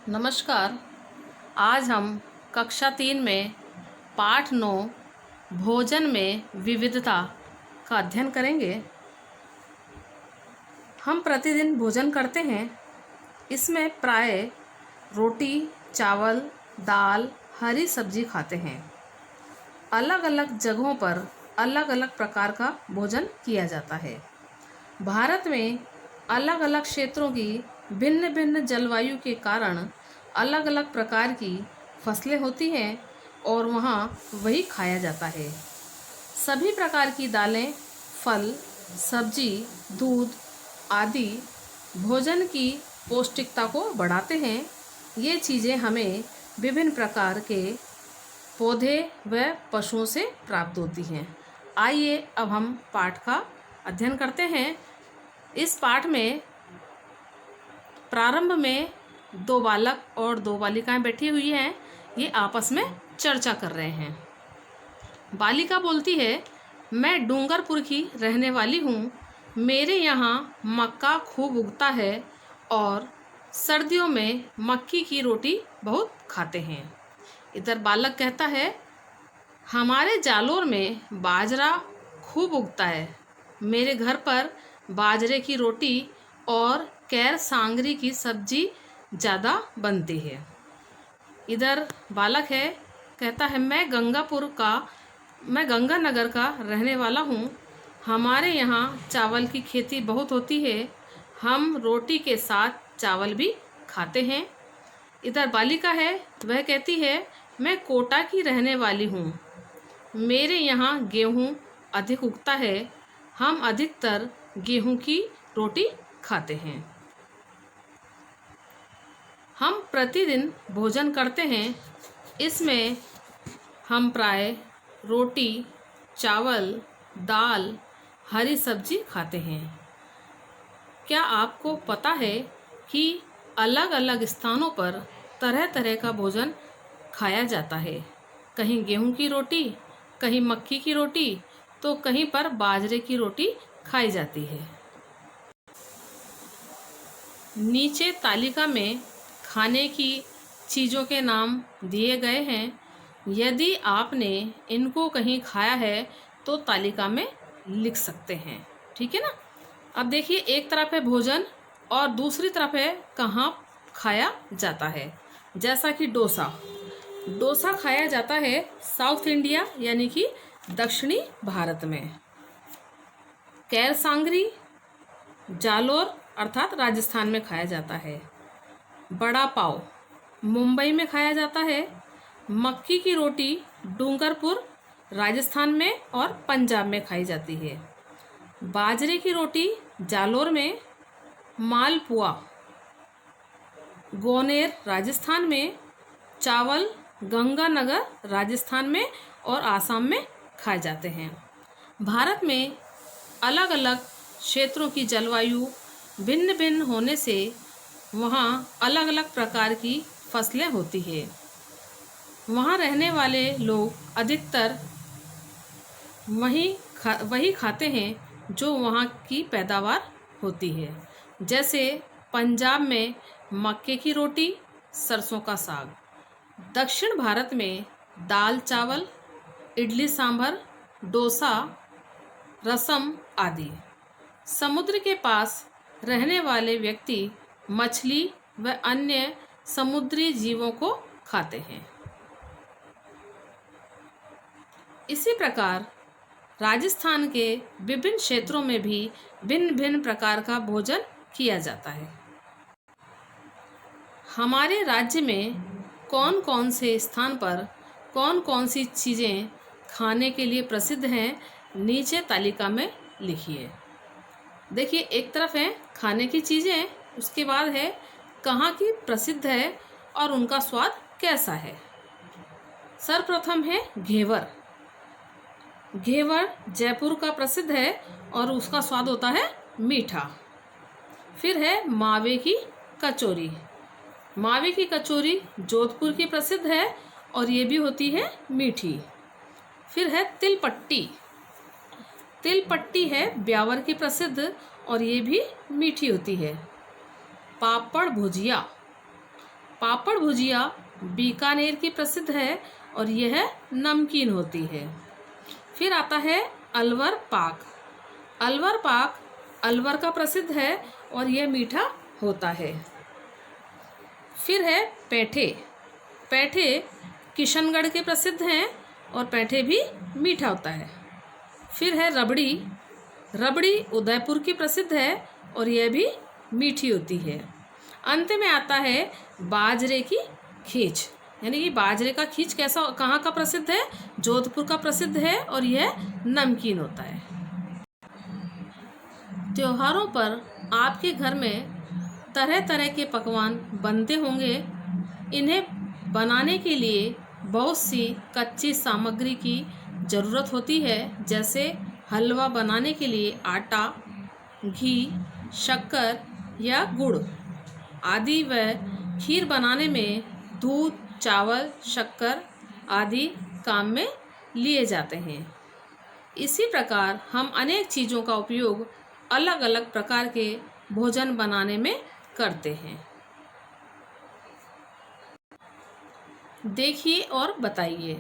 नमस्कार। आज हम कक्षा 3 में पाठ 9 भोजन में विविधता का अध्ययन करेंगे। हम प्रतिदिन भोजन करते हैं। इसमें प्राय रोटी, चावल, दाल, हरी सब्जी खाते हैं। अलग अलग जगहों पर अलग अलग प्रकार का भोजन किया जाता है। भारत में अलग अलग क्षेत्रों की भिन्न भिन्न जलवायु के कारण अलग अलग प्रकार की फसलें होती हैं और वहाँ वही खाया जाता है। सभी प्रकार की दालें, फल, सब्जी, दूध आदि भोजन की पौष्टिकता को बढ़ाते हैं। ये चीज़ें हमें विभिन्न प्रकार के पौधे व पशुओं से प्राप्त होती हैं। आइए अब हम पाठ का अध्ययन करते हैं। इस पाठ में प्रारंभ में 2 बालक और 2 बालिकाएं बैठी हुई हैं। ये आपस में चर्चा कर रहे हैं। बालिका बोलती है, मैं डूंगरपुर की रहने वाली हूँ। मेरे यहाँ मक्का खूब उगता है और सर्दियों में मक्की की रोटी बहुत खाते हैं। इधर बालक कहता है, हमारे जालोर में बाजरा खूब उगता है। मेरे घर पर बाजरे की रोटी और कैर सांगरी की सब्जी ज़्यादा बनती है। इधर बालक है, कहता है, मैं गंगानगर का रहने वाला हूँ। हमारे यहाँ चावल की खेती बहुत होती है। हम रोटी के साथ चावल भी खाते हैं। इधर बालिका है, वह कहती है, मैं कोटा की रहने वाली हूँ। मेरे यहाँ गेहूँ अधिक उगता है। हम अधिकतर गेहूँ की रोटी खाते हैं। हम प्रतिदिन भोजन करते हैं। इसमें हम प्राय रोटी, चावल, दाल, हरी सब्जी खाते हैं। क्या आपको पता है कि अलग अलग स्थानों पर तरह तरह का भोजन खाया जाता है? कहीं गेहूं की रोटी, कहीं मक्की की रोटी, तो कहीं पर बाजरे की रोटी खाई जाती है। नीचे तालिका में खाने की चीज़ों के नाम दिए गए हैं। यदि आपने इनको कहीं खाया है तो तालिका में लिख सकते हैं। ठीक है ना। अब देखिए, एक तरफ है भोजन और दूसरी तरफ है कहाँ खाया जाता है। जैसा कि डोसा खाया जाता है साउथ इंडिया यानी कि दक्षिणी भारत में। कैर सांगरी जालोर अर्थात राजस्थान में खाया जाता है। बड़ा पाव मुंबई में खाया जाता है। मक्की की रोटी डूंगरपुर राजस्थान में और पंजाब में खाई जाती है। बाजरे की रोटी जालोर में। मालपुआ गोनेर राजस्थान में। चावल गंगानगर राजस्थान में और आसाम में खाए जाते हैं। भारत में अलग अलग क्षेत्रों की जलवायु भिन्न भिन्न होने से वहाँ अलग अलग प्रकार की फसलें होती है। वहाँ रहने वाले लोग अधिकतर वही खाते हैं जो वहाँ की पैदावार होती है। जैसे पंजाब में मक्के की रोटी, सरसों का साग। दक्षिण भारत में दाल चावल, इडली सांभर, डोसा, रसम आदि। समुद्र के पास रहने वाले व्यक्ति मछली व अन्य समुद्री जीवों को खाते हैं। इसी प्रकार राजस्थान के विभिन्न क्षेत्रों में भी भिन्न भिन्न प्रकार का भोजन किया जाता है। हमारे राज्य में कौन कौन से स्थान पर कौन कौन सी चीज़ें खाने के लिए प्रसिद्ध हैं, नीचे तालिका में लिखिए। देखिए, एक तरफ है खाने की चीज़ें, उसके बाद है कहाँ की प्रसिद्ध है और उनका स्वाद कैसा है। सर्वप्रथम है घेवर। घेवर जयपुर का प्रसिद्ध है और उसका स्वाद होता है मीठा। फिर है मावे की कचौरी। मावे की कचौरी जोधपुर की प्रसिद्ध है और ये भी होती है मीठी। फिर है तिलपट्टी। तिलपट्टी है ब्यावर की प्रसिद्ध और ये भी मीठी होती है। पापड़ भुजिया। पापड़ भुजिया बीकानेर की प्रसिद्ध है और यह नमकीन होती है। फिर आता है अलवर पाक। अलवर पाक अलवर का प्रसिद्ध है और यह मीठा होता है। फिर है पैठे। पैठे किशनगढ़ के प्रसिद्ध हैं और पैठे भी मीठा होता है। फिर है रबड़ी। रबड़ी उदयपुर की प्रसिद्ध है और यह भी मीठी होती है। अंत में आता है बाजरे की खीच, यानी कि बाजरे का खीच कहाँ का प्रसिद्ध है? जोधपुर का प्रसिद्ध है और यह नमकीन होता है। त्योहारों पर आपके घर में तरह तरह के पकवान बनते होंगे। इन्हें बनाने के लिए बहुत सी कच्ची सामग्री की ज़रूरत होती है, जैसे हलवा बनाने के लिए आटा, घी, शक्कर या गुड़ आदि व खीर बनाने में दूध, चावल, शक्कर आदि काम में लिए जाते हैं। इसी प्रकार हम अनेक चीज़ों का उपयोग अलग अलग प्रकार के भोजन बनाने में करते हैं। देखिए और बताइए,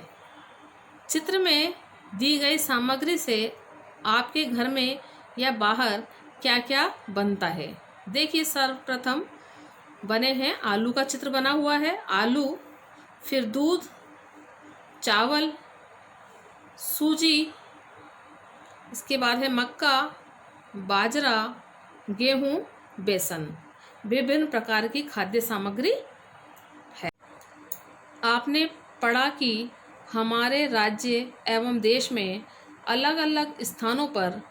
चित्र में दी गई सामग्री से आपके घर में या बाहर क्या क्या बनता है। देखिए, सर्वप्रथम बने हैं आलू का चित्र बना हुआ है। आलू, फिर दूध, चावल, सूजी, इसके बाद है मक्का, बाजरा, गेहूं, बेसन। विभिन्न प्रकार की खाद्य सामग्री है। आपने पढ़ा कि हमारे राज्य एवं देश में अलग अलग स्थानों पर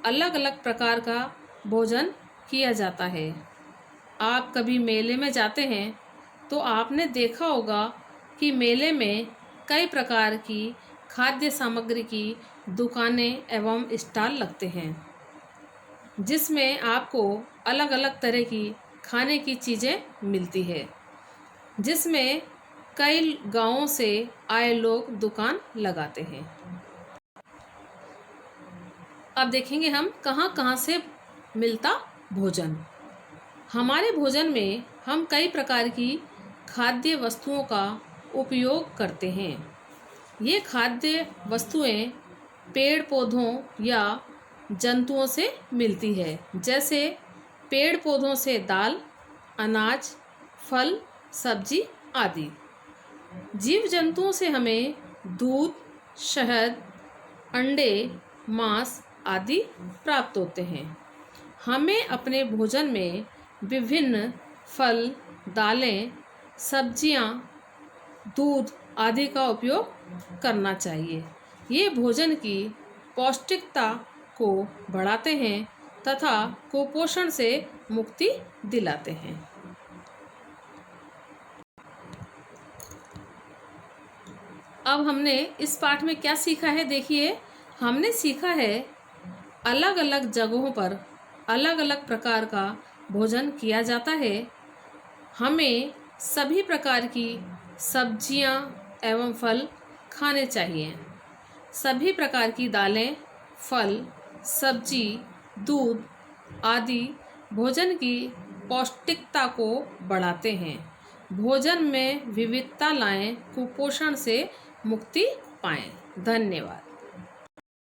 अलग अलग प्रकार का भोजन किया जाता है। आप कभी मेले में जाते हैं तो आपने देखा होगा कि मेले में कई प्रकार की खाद्य सामग्री की दुकानें एवं स्टॉल लगते हैं, जिसमें आपको अलग अलग तरह की खाने की चीज़ें मिलती है, जिसमें कई गांवों से आए लोग दुकान लगाते हैं। अब देखेंगे हम कहाँ कहाँ से मिलता भोजन। हमारे भोजन में हम कई प्रकार की खाद्य वस्तुओं का उपयोग करते हैं। ये खाद्य वस्तुएं पेड़ पौधों या जंतुओं से मिलती है, जैसे पेड़ पौधों से दाल, अनाज, फल, सब्जी आदि। जीव जंतुओं से हमें दूध, शहद, अंडे, मांस आदि प्राप्त होते हैं। हमें अपने भोजन में विभिन्न फल, दालें, सब्जियां, दूध आदि का उपयोग करना चाहिए। ये भोजन की पौष्टिकता को बढ़ाते हैं तथा कुपोषण से मुक्ति दिलाते हैं। अब हमने इस पाठ में क्या सीखा है? देखिए, हमने सीखा है अलग अलग जगहों पर अलग अलग प्रकार का भोजन किया जाता है। हमें सभी प्रकार की सब्जियां एवं फल खाने चाहिए। सभी प्रकार की दालें, फल, सब्जी, दूध आदि भोजन की पौष्टिकता को बढ़ाते हैं। भोजन में विविधता लाएं, कुपोषण से मुक्ति पाएं। धन्यवाद।